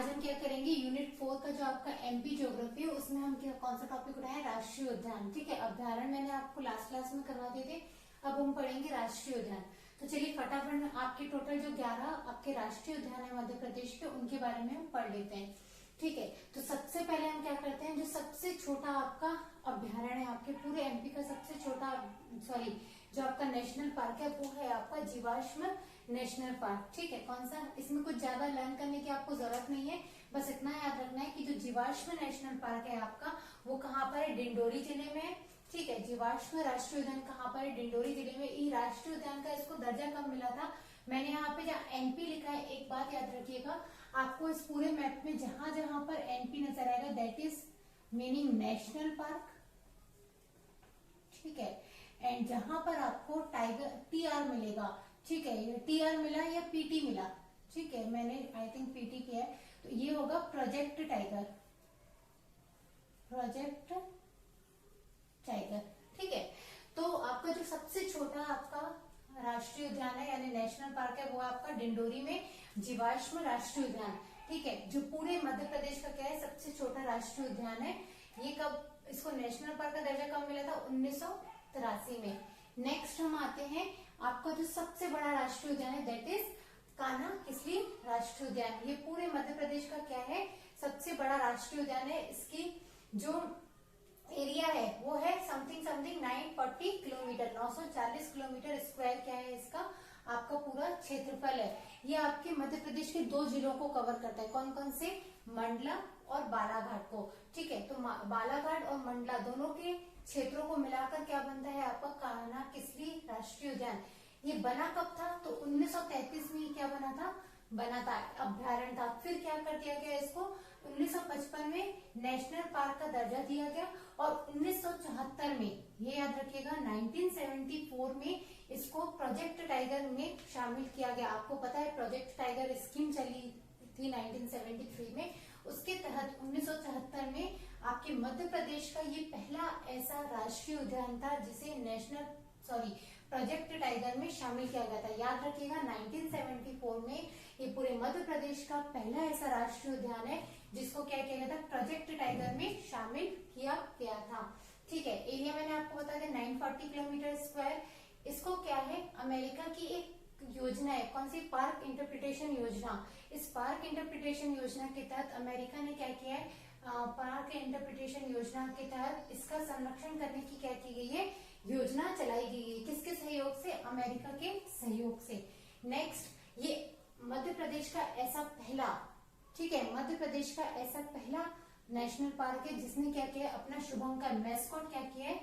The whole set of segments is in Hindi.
आज हम क्या करेंगे, यूनिट 4 का जो आपका एमपी ज्योग्राफी है उसमें हम क्या कौन सा टॉपिक उठाए, राष्ट्रीय उद्यान। ठीक है, अभ्यारण्य मैंने आपको लास्ट क्लास में करवा दिए थे, अब हम पढ़ेंगे राष्ट्रीय उद्यान। तो चलिए फटाफट में आपके टोटल जो 11 आपके राष्ट्रीय उद्यान है मध्य प्रदेश के, उनके बारे में हम पढ़ लेते हैं। ठीक है, तो सबसे पहले हम क्या करते हैं, जो सबसे छोटा आपका अभ्यारण्य है, आपके पूरे एमपी का सबसे छोटा जो आपका नेशनल पार्क है वो है आपका जीवाश्म नेशनल पार्क। ठीक है, कौन सा, इसमें कुछ ज्यादा लर्न करने की आपको जरूरत नहीं है, बस इतना याद रखना है कि जो जीवाश्म नेशनल पार्क है आपका वो कहाँ पर है, डिंडोरी जिले में है। ठीक है, जीवाश्म राष्ट्रीय उद्यान कहाँ पर है, डिंडोरी जिले में। ये राष्ट्रीय उद्यान का इसको दर्जा कब मिला था, मैंने यहाँ पे जहाँ एनपी लिखा है, एक बात याद रखिएगा, आपको इस पूरे मैप में जहां जहां पर एनपी नजर आएगा that is meaning national park. ठीक है, एंड जहां पर आपको टाइगर टीआर मिलेगा, ठीक है, ये टीआर मिला या पीटी मिला, ठीक है, मैंने आई थिंक पीटी किया है, तो ये होगा प्रोजेक्ट टाइगर, प्रोजेक्ट टाइगर। ठीक है, तो आपका जो सबसे छोटा आपका राष्ट्रीय उद्यान है यानी नेशनल पार्क है वो आपका डिंडोरी में जीवाश्म राष्ट्रीय उद्यान। ठीक है, जो पूरे मध्य प्रदेश का क्या है सबसे छोटा राष्ट्रीय उद्यान है। ये कब इसको नेशनल पार्क का दर्जा कब मिला था, 1983 में। नेक्स्ट हम आते हैं, आपका जो सबसे बड़ा राष्ट्रीय उद्यान है दैट इज कान्हा किसली राष्ट्रीय उद्यान। ये पूरे मध्य प्रदेश का क्या है सबसे बड़ा राष्ट्रीय उद्यान है। इसकी जो एरिया है वो है समथिंग 940 किलोमीटर, 940 किलोमीटर स्क्वायर क्या है इसका आपका पूरा क्षेत्रफल है। ये आपके मध्य प्रदेश के 2 जिलों को कवर करता है, कौन कौन से, मंडला और बालाघाट को। ठीक है, तो बालाघाट और मंडला दोनों के क्षेत्रों को मिलाकर क्या बनता है आपका कान्हा किसली राष्ट्रीय उद्यान। ये बना कब था, तो 1933 में क्या बना था अभ्यारण्य था। फिर क्या कर दिया गया इसको, 1955 में नेशनल पार्क का दर्जा दिया गया और 1974 में, ये याद रखिएगा, 1974 में इसको प्रोजेक्ट टाइगर में शामिल किया गया। आपको पता है प्रोजेक्ट टाइगर स्कीम चली थी 1973 में, उसके तहत 1974 में आपके मध्य प्रदेश का ये पहला ऐसा राष्ट्रीय उद्यान था जिसे प्रोजेक्ट टाइगर में शामिल किया गया था। याद रखिएगा 1974 में ये पूरे मध्य प्रदेश का पहला ऐसा राष्ट्रीय उद्यान है जिसको क्या किया गया था, प्रोजेक्ट टाइगर में शामिल किया गया था। ठीक है, एरिया मैंने आपको बता दिया 940 किलोमीटर स्क्वायर। इसको क्या है, अमेरिका की एक योजना है, कौन सी, पार्क इंटरप्रिटेशन योजना। इस पार्क इंटरप्रिटेशन योजना के तहत अमेरिका ने क्या किया है, पार्क इंटरप्रिटेशन योजना के तहत इसका संरक्षण करने की क्या की गई है, योजना चलाई गई है। किसके सहयोग से, अमेरिका के सहयोग से। नेक्स्ट, ये मध्य प्रदेश का ऐसा पहला, ठीक है, मध्य प्रदेश का ऐसा पहला नेशनल पार्क है जिसने क्या किया, अपना शुभंकर मैस्कॉट क्या किया है,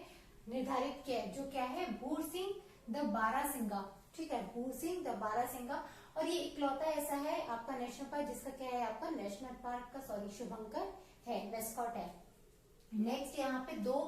निर्धारित किया है, जो क्या है, भूर सिंह द बारासिंगा। ठीक है, भूर सिंह द बारासिंगा। और ये इकलौता ऐसा है आपका नेशनल पार्क जिसका क्या है आपका नेशनल पार्क का शुभंकर है, मैस्कॉट है। नेक्स्ट, यहाँ पे 2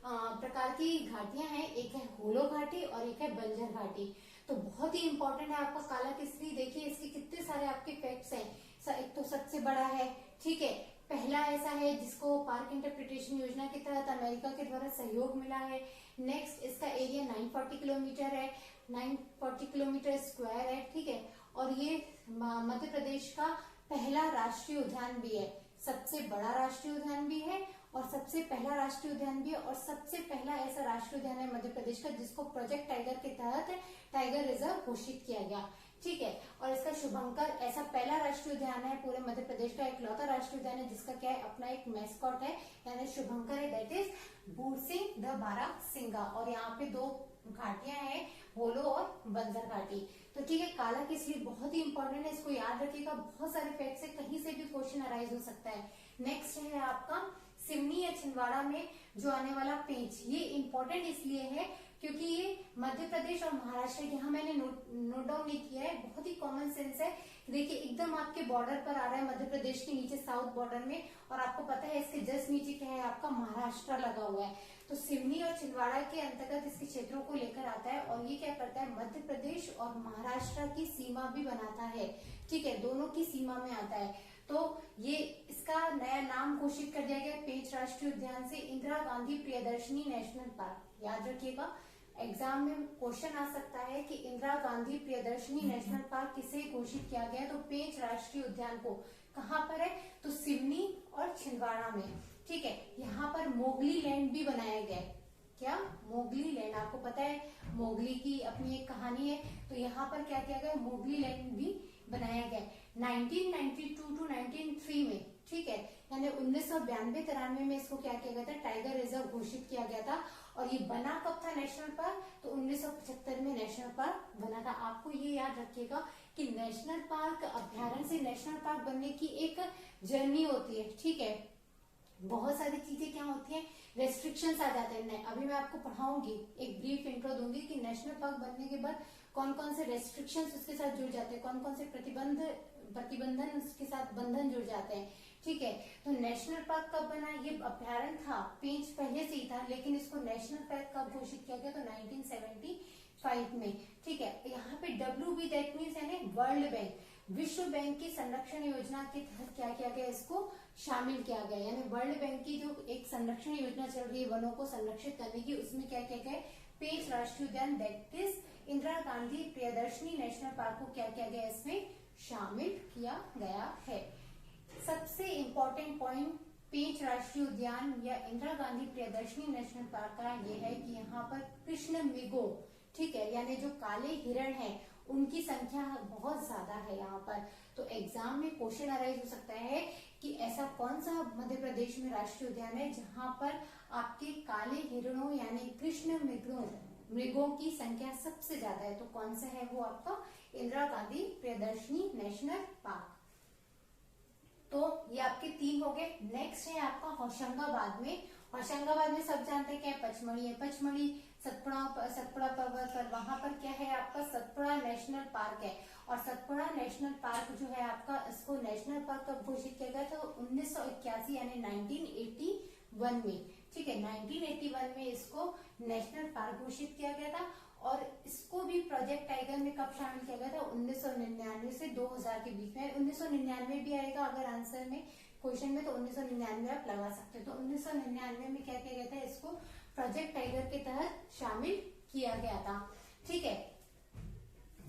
प्रकार की घाटियां हैं, एक है होलो घाटी और एक है बंजर घाटी। तो बहुत ही इंपॉर्टेंट है आपका काला किसली। देखिए इसके कितने सारे आपके फैक्ट्स हैं। एक तो सबसे बड़ा है, ठीक है, पहला ऐसा है जिसको पार्क इंटरप्रिटेशन योजना के तहत अमेरिका के द्वारा सहयोग मिला है। नेक्स्ट, इसका एरिया 940 किलोमीटर है, 940 किलोमीटर स्क्वायर है। ठीक है, और ये मध्य प्रदेश का पहला राष्ट्रीय उद्यान भी है, सबसे बड़ा राष्ट्रीय उद्यान भी है और सबसे पहला राष्ट्रीय उद्यान भी है, और सबसे पहला ऐसा राष्ट्रीय उद्यान है मध्य प्रदेश का जिसको प्रोजेक्ट टाइगर के तहत टाइगर रिजर्व घोषित किया गया। ठीक है, और इसका शुभंकर ऐसा पहला राष्ट्रीय उद्यान है पूरे मध्य प्रदेश का, इकलौता राष्ट्रीय उद्यान है जिसका क्या है, अपना एक मैस्कॉट है यानी शुभंकर है, दैट इज भूर सिंह द बारासिंगा। और यहाँ पे 2 घाटियां हैं, होलो और बंजर घाटी। तो ठीक है, काला किसली बहुत ही इंपॉर्टेंट है, इसको याद रखिएगा, बहुत सारे फैक्ट्स है, कहीं से भी क्वेश्चन अराइज हो सकता है। नेक्स्ट है आपका सिवनी या छिंदवाड़ा में जो आने वाला पेंच। ये इंपॉर्टेंट इसलिए है क्योंकि ये मध्य प्रदेश और महाराष्ट्र, यहाँ मैंने नोट डाउन नहीं किया है, बहुत ही कॉमन सेंस है। देखिए एकदम आपके बॉर्डर पर आ रहा है मध्य प्रदेश के नीचे साउथ बॉर्डर में, और आपको पता है इसके जस्ट नीचे क्या है आपका महाराष्ट्र लगा हुआ है। तो सिवनी और छिंदवाड़ा के अंतर्गत इसके क्षेत्रों को लेकर आता है, और ये क्या करता है, मध्य प्रदेश और महाराष्ट्र की सीमा भी बनाता है। ठीक है, दोनों की सीमा में आता है। तो ये इसका नया नाम घोषित कर दिया गया पेंच राष्ट्रीय उद्यान से, इंदिरा गांधी प्रियदर्शनी नेशनल पार्क। याद रखिएगा, एग्जाम में क्वेश्चन आ सकता है कि इंदिरा गांधी प्रियदर्शनी नेशनल पार्क किसे घोषित किया गया, तो पेंच राष्ट्रीय उद्यान को कहाँ पर है, तो सिवनी और छिंदवाड़ा में, ठीक है। यहाँ पर मोगली लैंड भी बनाया गया है। क्या, मोगली लैंड, आपको पता है मोगली की अपनी एक कहानी है, तो यहाँ पर क्या किया गया, मोगली लैंड भी बनाया गया 1992 टू 1903 में, ठीक है। यानी 1992-93 में इसको क्या किया गया था, टाइगर रिजर्व घोषित किया गया था। और ये बना कब था नेशनल पार्क, तो 1975 में नेशनल पार्क बना था। आपको ये याद रखिएगा कि नेशनल पार्क, अभ्यारण्य से नेशनल पार्क बनने की एक जर्नी होती है, ठीक है। बहुत सारी चीजें क्या होती हैं, रेस्ट्रिक्शंस आ जाते हैं। अभी मैं आपको पढ़ाऊंगी, एक ब्रीफ इंट्रो दूंगी कि नेशनल पार्क बनने के बाद कौन कौन से रेस्ट्रिक्शंस उसके साथ जुड़ जाते हैं, कौन कौन से प्रतिबंधन उसके साथ बंधन जुड़ जाते हैं, ठीक है। तो नेशनल पार्क कब बना, ये अभ्यारण्य था, पेंच पहले से ही था, लेकिन इसको नेशनल पार्क कब घोषित किया गया, तो 1975 में, ठीक है। यहाँ पे WB दैट मीन्स यानी वर्ल्ड बैंक, विश्व बैंक की संरक्षण योजना के तहत क्या किया गया, इसको शामिल किया गया। यानी वर्ल्ड बैंक की जो एक संरक्षण योजना चल रही है वनों को संरक्षित करने की, उसमें क्या किया गया, पेंच राष्ट्रीय उद्यान that is Indira Gandhi Priyadarshini national park को क्या किया गया, इसमें शामिल किया गया है। सबसे इम्पोर्टेंट पॉइंट पेंच राष्ट्रीय उद्यान या इंदिरा गांधी प्रियदर्शनी नेशनल पार्क का ये है कि यहाँ पर कृष्ण मृगों, ठीक है, यानी जो काले हिरण है उनकी संख्या बहुत ज्यादा है यहाँ पर। तो एग्जाम में क्वेश्चन अराइज हो सकता है कि ऐसा कौन सा मध्य प्रदेश में राष्ट्रीय उद्यान है जहाँ पर आपके काले हिरणों यानी कृष्ण मृगों की संख्या सबसे ज्यादा है, तो कौन सा है वो आपका इंदिरा गांधी प्रियदर्शनी नेशनल पार्क। तो ये आपके 3 हो गए। नेक्स्ट है आपका होशंगाबाद में। होशंगाबाद में सब जानते हैं क्या है, पचमढ़ी है। पचमढ़ी सतपुड़ा पर्वत पर, वहां पर क्या है आपका, सतपुड़ा नेशनल पार्क है। और सतपुड़ा नेशनल पार्क जो है आपका, इसको नेशनल पार्क कब घोषित किया गया था, 1981 यानी 1981 में, ठीक है। 1981 में इसको नेशनल पार्क घोषित किया गया था। और इसको भी प्रोजेक्ट टाइगर में कब शामिल किया गया था, 1999 से 2000 के बीच में। 1999 भी आएगा अगर आंसर में क्वेश्चन में, तो 1999 आप लगा सकते हो। तो 1999 में क्या किया गया था, इसको प्रोजेक्ट टाइगर के तहत शामिल किया गया था, ठीक है।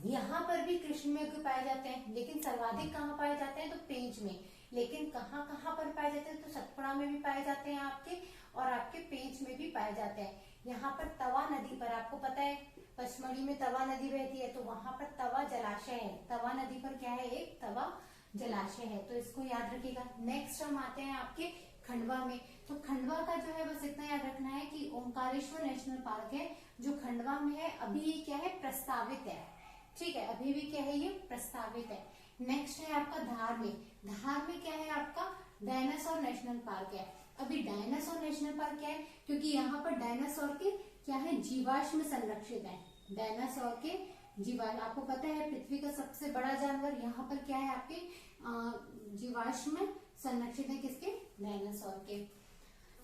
यहाँ पर भी कृष्ण मृग पाए जाते हैं, लेकिन सर्वाधिक कहाँ पाए जाते हैं, तो पेंच में। लेकिन कहाँ कहाँ पर पाए जाते हैं, तो सतपुड़ा में भी पाए जाते हैं आपके, और आपके पेंच में भी पाए जाते हैं। यहाँ पर तवा नदी पर, आपको पता है पचमढ़ी में तवा नदी बहती है, तो वहां पर तवा जलाशय है। तवा नदी पर क्या है, एक तवा जलाशय है, तो इसको याद रखिएगा। नेक्स्ट हम आते हैं आपके खंडवा में। तो खंडवा का जो है बस इतना याद रखना है कि ओंकारेश्वर नेशनल पार्क है जो खंडवा में है, अभी क्या है, प्रस्तावित है, ठीक है, अभी भी क्या है, ये प्रस्तावित है। नेक्स्ट है आपका धार में। धार में क्या है आपका, डायनासोर नेशनल पार्क है। अभी डायनासोर नेशनल पार्क क्या है, क्योंकि यहाँ पर डायनासोर के क्या है, जीवाश्म संरक्षित है। डायनासोर के जीवाश्म, आपको पता है पृथ्वी का सबसे बड़ा जानवर, यहाँ पर क्या है आपके जीवाश्म संरक्षित है, किसके, डायनासोर के।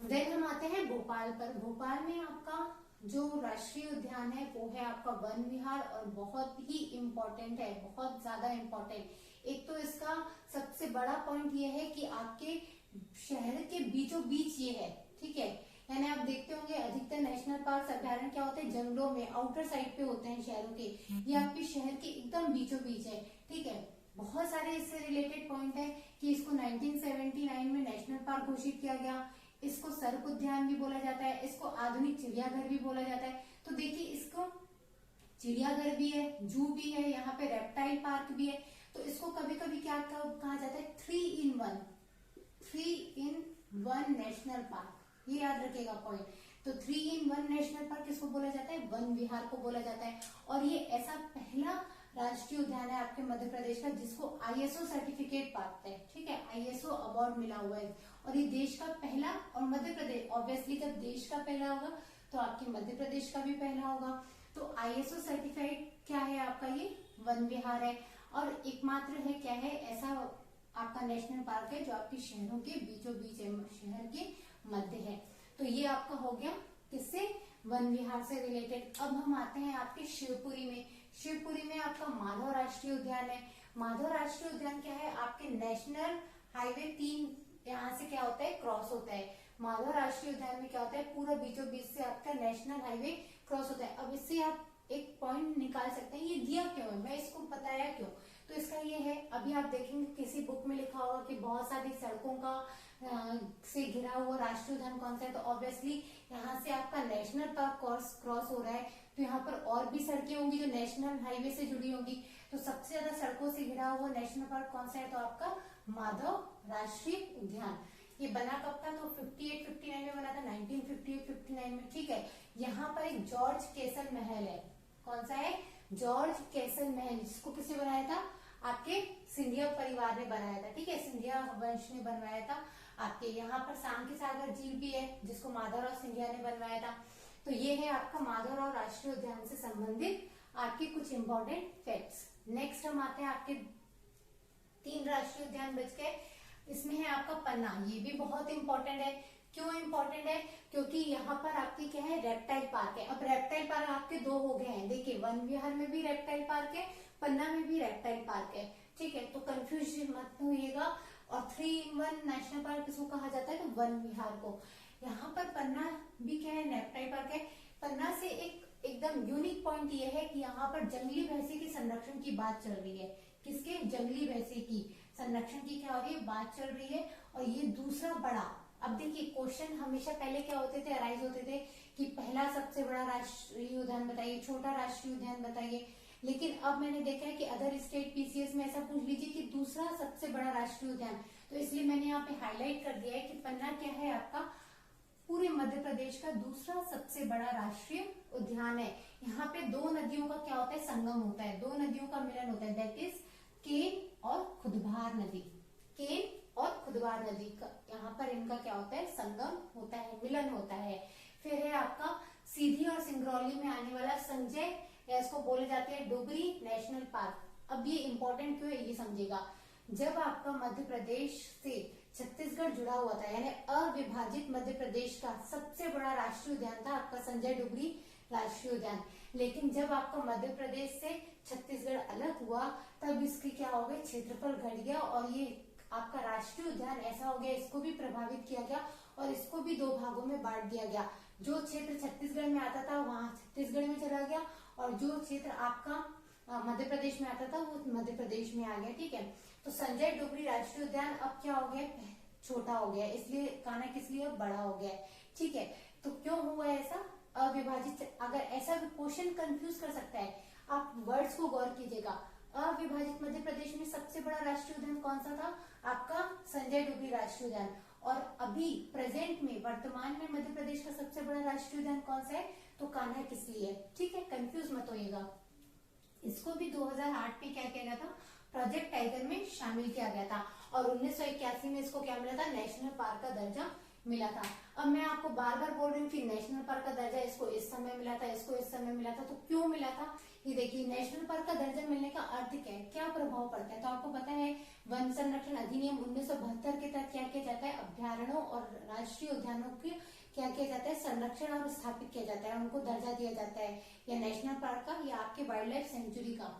देन हम आते हैं भोपाल पर। भोपाल में आपका जो राष्ट्रीय उद्यान है वो है आपका वन विहार, और बहुत ही इम्पोर्टेंट है, बहुत ज्यादा इम्पोर्टेंट। एक तो इसका सबसे बड़ा पॉइंट ये है कि आपके शहर के बीचों बीच ये है, ठीक है। यानी आप देखते होंगे अधिकतर नेशनल पार्क अभ्यारण्य क्या होते हैं, जंगलों में आउटर साइड पे होते हैं शहरों के, ये आपके शहर के एकदम बीचों बीच है, ठीक है। बहुत सारे इससे रिलेटेड पॉइंट है कि इसको 1979 में नेशनल पार्क घोषित किया गया। इसको सर्प उद्यान भी बोला जाता है, इसको आधुनिक चिड़ियाघर भी बोला जाता है। तो देखिए इसको चिड़ियाघर भी है, जू भी है, यहाँ पे रेप्टाइल पार्क भी है। तो इसको कभी कभी क्या कहा जाता है, 3 in 1 नेशनल पार्क, ये याद रखिएगा पॉइंट। तो 3 in 1 नेशनल पार्क किसको बोला जाता है, वन विहार को बोला जाता है। और ये ऐसा पहला राष्ट्रीय उद्यान है आपके मध्य प्रदेश का जिसको ISO सर्टिफिकेट प्राप्त है, ठीक है, ISO अवार्ड मिला हुआ है। और ये देश का पहला, और मध्य प्रदेश ऑब्वियसली जब देश का पहला होगा तो आपके मध्य प्रदेश का भी पहला होगा। तो ISO सर्टिफाइड क्या है आपका, ये वन विहार है। और एकमात्र है क्या है, ऐसा आपका नेशनल पार्क है जो आपके शहरों के बीचों बीच है, शहर के मध्य है। तो ये आपका हो गया किससे, वन विहार से रिलेटेड। अब हम आते हैं आपके शिवपुरी में। शिवपुरी में आपका माधव राष्ट्रीय उद्यान है। माधव राष्ट्रीय उद्यान क्या है, आपके नेशनल हाईवे 3 यहाँ से क्या होता है, क्रॉस होता है। माधव राष्ट्रीय उद्यान में क्या होता है, पूरा बीचों बीच से आपका नेशनल हाईवे क्रॉस होता है। अब इससे आप एक पॉइंट निकाल सकते हैं, ये दिया क्यों है, मैं इसको बताया क्यों। तो इसका ये है, अभी आप देखेंगे किसी बुक में लिखा होगा कि बहुत सारी सड़कों का से घिरा हुआ राष्ट्रीय उद्यान कौन सा है, तो ऑब्वियसली यहाँ से आपका नेशनल पार्क क्रॉस हो रहा है, तो यहाँ पर और भी सड़कें होंगी जो नेशनल हाईवे से जुड़ी होंगी। तो सबसे ज्यादा सड़कों से घिरा हुआ नेशनल पार्क कौन सा है, तो आपका माधव राष्ट्रीय उद्यान। ये बना कब था, तो 58-59 में बना था, 1958-59 में, ठीक है। यहाँ पर एक जॉर्ज कैसल महल है, कौन सा है, जॉर्ज कैसल महल, जिसको किसने बनाया था, आपके सिंधिया परिवार ने बनाया था, ठीक है, सिंधिया वंश ने बनवाया था। आपके यहाँ पर सांकी सागर झील भी है, जिसको माधवराव सिंधिया ने बनवाया था। तो ये है आपका माधवराव राष्ट्रीय उद्यान से संबंधित आपके कुछ इंपॉर्टेंट फैक्ट्स। नेक्स्ट हम आते हैं, आपके 3 राष्ट्रीय उद्यान बच गए। इसमें है आपका पन्ना, ये भी बहुत इंपॉर्टेंट है। क्यों इंपॉर्टेंट है, क्योंकि यहाँ पर आपकी क्या है, रेप्टाइल पार्क है। अब रेप्टाइल पार्क आपके 2 हो गए हैं, देखिए वन विहार में भी रेप्टाइल पार्क है, पन्ना में भी रेप्टाइल पार्क है, ठीक है, तो कंफ्यूज मत होइएगा। और 3-in-1 नेशनल पार्क किसको कहा जाता है, तो वन विहार को। यहाँ पर पन्ना भी क्या है, रेप्टाइल पार्क है। पन्ना से एकदम यूनिक पॉइंट ये है कि यहाँ पर जंगली भैंसे के संरक्षण की बात चल रही है। किसके, जंगली भैंसे की संरक्षण की क्या हो रही है, बात चल रही है। और ये दूसरा बड़ा, अब देखिए क्वेश्चन हमेशा पहले क्या होते थे, अराइज होते थे कि पहला सबसे बड़ा राष्ट्रीय उद्यान बताइए, छोटा राष्ट्रीय उद्यान बताइए। लेकिन अब मैंने देखा है कि अदर स्टेट पीसीएस में ऐसा पूछ लीजिए कि दूसरा सबसे बड़ा राष्ट्रीय उद्यान, तो इसलिए मैंने यहाँ पे हाईलाइट कर दिया है कि पन्ना क्या है, आपका पूरे मध्य प्रदेश का दूसरा सबसे बड़ा राष्ट्रीय उद्यान है। यहाँ पे 2 नदियों का क्या होता है, संगम होता है, 2 नदियों का मिलन होता है, दैट इज केन और खुदबार नदी। केन और खुदबार नदी का यहाँ पर इनका क्या होता है, संगम होता है, मिलन होता है। फिर है आपका सीधी और सिंगरौली में आने वाला संजय, या इसको बोले जाते हैं डुगरी नेशनल पार्क। अब ये इंपॉर्टेंट क्यों है, ये समझेगा। जब आपका मध्य प्रदेश से छत्तीसगढ़ जुड़ा हुआ था, यानी अविभाजित मध्य प्रदेश का सबसे बड़ा राष्ट्रीय उद्यान था आपका संजय डुगरी राष्ट्रीय उद्यान। लेकिन जब आपका मध्य प्रदेश से छत्तीसगढ़ अलग हुआ, तब इसकी क्या हो गया, क्षेत्रफल घट गया और ये आपका राष्ट्रीय उद्यान ऐसा हो गया, इसको भी प्रभावित किया गया और इसको भी 2 भागों में बांट दिया गया। जो क्षेत्र छत्तीसगढ़ में आता था वहां छत्तीसगढ़ में चला गया, और जो क्षेत्र आपका मध्य प्रदेश में आता था वो मध्य प्रदेश में आ गया, ठीक है। तो संजय डुगरी राष्ट्रीय उद्यान अब क्या हो गया, छोटा हो गया, इसलिए कान्हा किस लिए बड़ा हो गया, ठीक है। तो क्यों हुआ ऐसा, अविभाजित, अगर ऐसा क्वेश्चन कंफ्यूज कर सकता है, आप वर्ड्स को गौर कीजिएगा। अविभाजित मध्य प्रदेश में सबसे बड़ा राष्ट्रीय उद्यान कौन सा था, आपका संजय डुगरी राष्ट्रीय उद्यान। और अभी प्रेजेंट में, वर्तमान में मध्य प्रदेश का सबसे बड़ा राष्ट्रीय उद्यान कौन सा है, तो कान्हा किसली है, ठीक है, कंफ्यूज मत होइएगा। इसको भी 2008 में क्या किया गया था, प्रोजेक्ट टाइगर में शामिल किया गया था, और 1981 में इसको क्या मिला था, नेशनल पार्क का दर्जा मिला था। अब मैं आपको बार बार बोल रही हूँ कि नेशनल पार्क का दर्जा इसको इस समय मिला था, इसको इस समय मिला था, तो क्यों मिला था, ये देखिए नेशनल पार्क का दर्जा मिलने का अर्थ क्या है, क्या प्रभाव पड़ता है। तो आपको पता है वन संरक्षण अधिनियम 1972 के तहत क्या किया जाता है, अभ्यारण्यों और राष्ट्रीय उद्यानों के क्या किया जाता है, संरक्षण और स्थापित किया जाता है, उनको दर्जा दिया जाता है, या नेशनल पार्क का या आपके वाइल्ड लाइफ सेंचुरी का,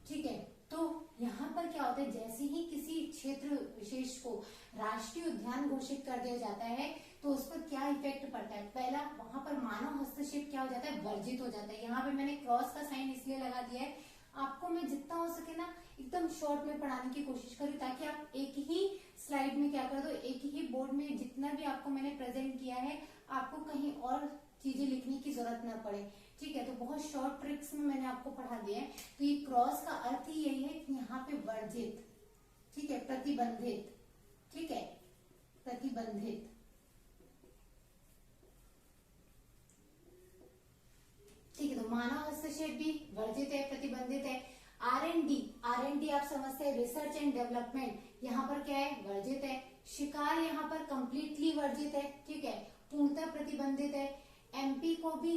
ठीक है। तो यहाँ पर क्या होता है, जैसे ही किसी क्षेत्र विशेष को राष्ट्रीय उद्यान घोषित कर दिया जाता है, तो उस पर क्या इफेक्ट पड़ता है, पहला वहां पर मानव हस्तक्षेप क्या हो जाता है, वर्जित हो जाता है। यहाँ पे मैंने क्रॉस का साइन इसलिए लगा दिया है, आपको मैं जितना हो सके ना एकदम शॉर्ट में पढ़ाने की कोशिश करूँ, ताकि आप एक ही स्लाइड में क्या कर दो, एक ही बोर्ड में जितना भी आपको मैंने प्रेजेंट किया है, आपको कहीं और चीजें लिखने की जरूरत ना पड़े, ठीक है। तो बहुत शॉर्ट ट्रिक्स में मैंने आपको पढ़ा दिया है। तो ये क्रॉस का अर्थ ही यही है कि यहाँ पे वर्जित, ठीक है, प्रतिबंधित, ठीक है, प्रतिबंधित, ठीक है। तो मानव हस्तक्षेप भी वर्जित है, प्रतिबंधित है। आर एंड डी आप समझते हैं, रिसर्च एंड डेवलपमेंट, यहाँ पर क्या है, वर्जित है। शिकार यहाँ पर कंप्लीटली वर्जित है, ठीक है, पूर्णतः प्रतिबंधित है। एमपी को भी,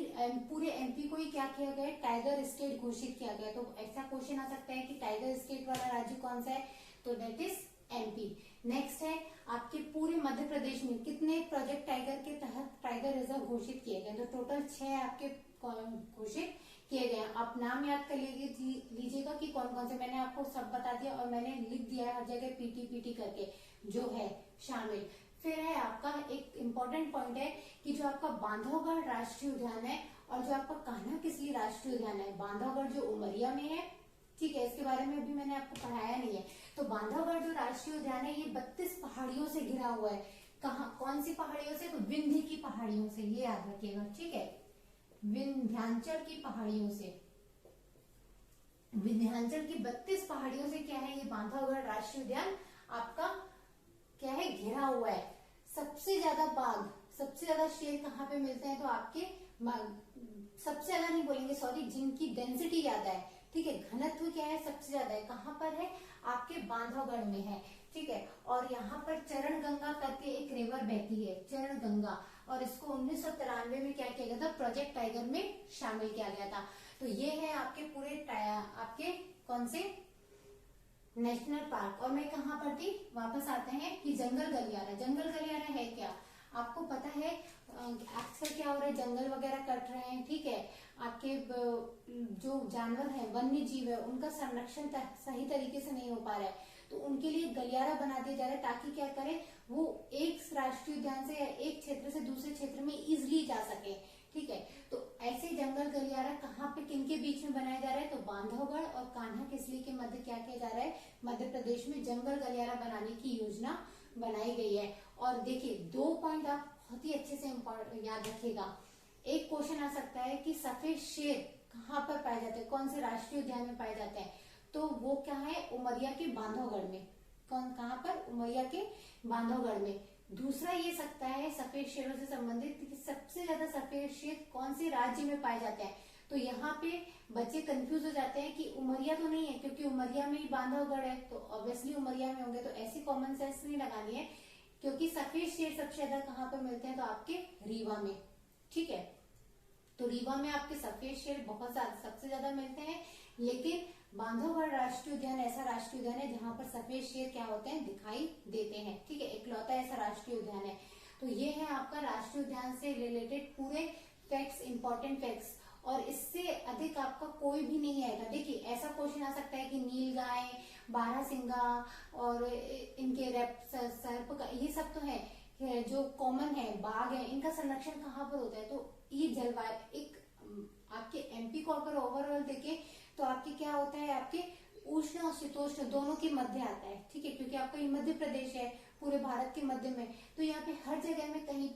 पूरे एमपी को ही क्या किया गया, टाइगर स्टेट घोषित किया गया। तो ऐसा क्वेश्चन आ सकता है कि टाइगर स्टेट वाला राज्य कौन सा है, तो दैट इज एमपी। नेक्स्ट है आपके पूरे मध्य प्रदेश में कितने प्रोजेक्ट टाइगर के तहत टाइगर रिजर्व घोषित किए गए, तो टोटल 6 आपके घोषित किए गए। आप नाम याद कर लीजिएगा कि कौन कौन से, मैंने आपको सब बता दिया और मैंने लिख दिया है हर जगह पीटी करके जो है शामिल। फिर है आपका एक इम्पोर्टेंट पॉइंट है कि जो आपका बांधवगढ़ राष्ट्रीय उद्यान है और जो आपका कान्हा किसली राष्ट्रीय उद्यान है, बांधवगढ़ जो उमरिया में है, ठीक है, इसके बारे में अभी मैंने आपको पढ़ाया नहीं है। तो बांधवगढ़ जो राष्ट्रीय उद्यान है ये 32 पहाड़ियों से घिरा हुआ है। कहा, कौन सी पहाड़ियों से? तो विंध्य की पहाड़ियों से, ये याद रखिएगा, ठीक है, विंध्याचल की पहाड़ियों से। विंध्याचल की 32 पहाड़ियों से क्या है, ये बांधवगढ़ राष्ट्रीय उद्यान आपका क्या है, घिरा हुआ है। सबसे ज्यादा बाघ, सबसे ज्यादा शेर कहाँ पे मिलते हैं? तो आपके सबसे ज्यादा नहीं बोलेंगे, सॉरी, जिनकी डेंसिटी ज्यादा है, ठीक है, घनत्व क्या है, सबसे ज्यादा है, कहाँ पर है? आपके बांधवगढ़ में है, ठीक है। और यहाँ पर चरण गंगा करके एक रिवर बहती है, चरण गंगा, और इसको 1993 में क्या किया गया था? प्रोजेक्ट टाइगर में शामिल किया गया था। तो ये है आपके पूरे आपके कौन से नेशनल पार्क। और मैं कहाँ पर थी, वापस आते हैं कि जंगल गलियारा। जंगल गलियारा है क्या? आपको पता है अक्सर क्या हो रहा है, जंगल वगैरह कट रहे हैं, ठीक है, आपके जो जानवर हैं, वन्य जीव है, उनका संरक्षण सही तरीके से नहीं हो पा रहा है, तो उनके लिए गलियारा बना दिया जा रहा है, ताकि क्या करें, वो एक राष्ट्रीय उद्यान से या एक क्षेत्र से दूसरे क्षेत्र में इजिली जा सके, ठीक है। तो ऐसे जंगल गलियारा कहाँ पे, किनके बीच में बनाया जा रहा है? तो बांधवगढ़ और कान्हा किसली के मध्य क्या किया जा रहा है? मध्य प्रदेश में जंगल गलियारा बनाने की योजना बनाई गई है। और देखिए 2 पॉइंट आप बहुत ही अच्छे से याद रखिएगा। एक क्वेश्चन आ सकता है कि सफेद शेर कहाँ पर पाए जाते हैं, कौन से राष्ट्रीय उद्यान में पाए जाते हैं? तो वो क्या है, उमरिया के बांधवगढ़ में। कहाँ पर? उमरिया के बांधवगढ़ में। दूसरा ये सकता है सफेद शेरों से संबंधित कि सबसे ज्यादा सफेद शेर कौन से राज्य में पाए जाते हैं? तो यहाँ पे बच्चे कंफ्यूज हो जाते हैं कि उमरिया तो नहीं है, क्योंकि उमरिया में ही बांधवगढ़ है, तो ऑब्वियसली उमरिया में होंगे। तो ऐसी कॉमन सेंस नहीं लगानी है, क्योंकि सफेद शेर सबसे ज्यादा कहाँ पे मिलते हैं? तो आपके रीवा में, ठीक है। तो रीवा में आपके सफेद शेर बहुत सबसे ज्यादा मिलते हैं, लेकिन बांधवगढ़ राष्ट्रीय उद्यान ऐसा राष्ट्रीय उद्यान है जहां पर सफेद शेर क्या होते हैं, दिखाई देते हैं, ठीक है, इकलौता ऐसा राष्ट्रीय उद्यान है। तो ये है आपका राष्ट्रीय उद्यान से रिलेटेड पूरे फैक्ट्स, इंपॉर्टेंट फैक्ट्स, और इससे अधिक आपका कोई भी नहीं आएगा। देखिए ऐसा क्वेश्चन आ सकता है कि नीलगाय, बारहसिंगा और इनके सर्प का, ये सब तो है जो कॉमन है, बाघ है, इनका संरक्षण कहाँ पर होता है? तो ये जलवायु एक आपके एमपी को अगर ओवरऑल देखें तो आपके क्या होता है, आपके उष्ण और शीतोष्ण दोनों के मध्य आता है, ठीक है, क्योंकि आपका ये मध्य प्रदेश है पूरे भारत के मध्य में। तो यहाँ पे हर जगह में कहीं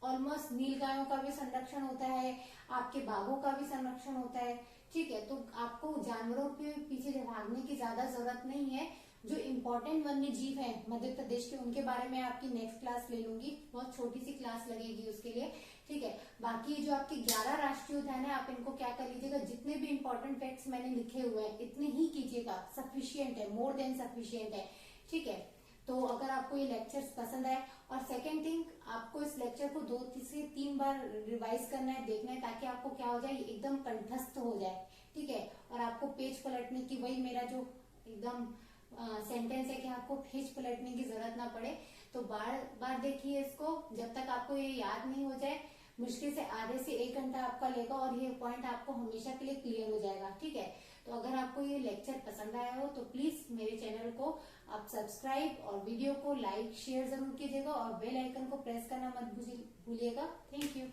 ऑलमोस्ट नीलगायों का भी संरक्षण होता है, आपके बाघों का भी संरक्षण होता है, ठीक है। तो आपको जानवरों के पीछे भागने की ज्यादा जरूरत नहीं है। जो इम्पोर्टेंट वन्य जीव है मध्य प्रदेश के, उनके बारे में आपकी नेक्स्ट क्लास ले लूंगी, बहुत छोटी सी क्लास लगेगी उसके लिए, ठीक है। बाकी जो आपके 11 राष्ट्रीय उद्यान है, आप इनको क्या कर लीजिएगा, जितने भी इंपॉर्टेंट फैक्ट्स मैंने लिखे हुए हैं इतने ही कीजिएगा, सफिशियंट है, मोर देन सफिशियंट है, ठीक है। तो अगर आपको ये लेक्चर्स पसंद आए, और सेकेंड थिंग, आपको इस लेक्चर को 2 से 3 बार रिवाइज करना है, देखना है, ताकि आपको क्या हो जाए, एकदम कंठस्थ हो जाए, ठीक है। और आपको पेज पलटने की, वही मेरा जो एकदम सेंटेंस है कि आपको पेज पलटने की जरूरत ना पड़े। तो बार बार देखिए इसको, जब तक आपको ये याद नहीं हो जाए, मुश्किल से आधे से 1 घंटा आपका लेगा, और ये पॉइंट आपको हमेशा के लिए क्लियर हो जाएगा, ठीक है। तो अगर आपको ये लेक्चर पसंद आया हो तो प्लीज मेरे चैनल को आप सब्सक्राइब और वीडियो को लाइक शेयर जरूर कीजिएगा, और बेल आइकन को प्रेस करना मत भूलिएगा। Thank you.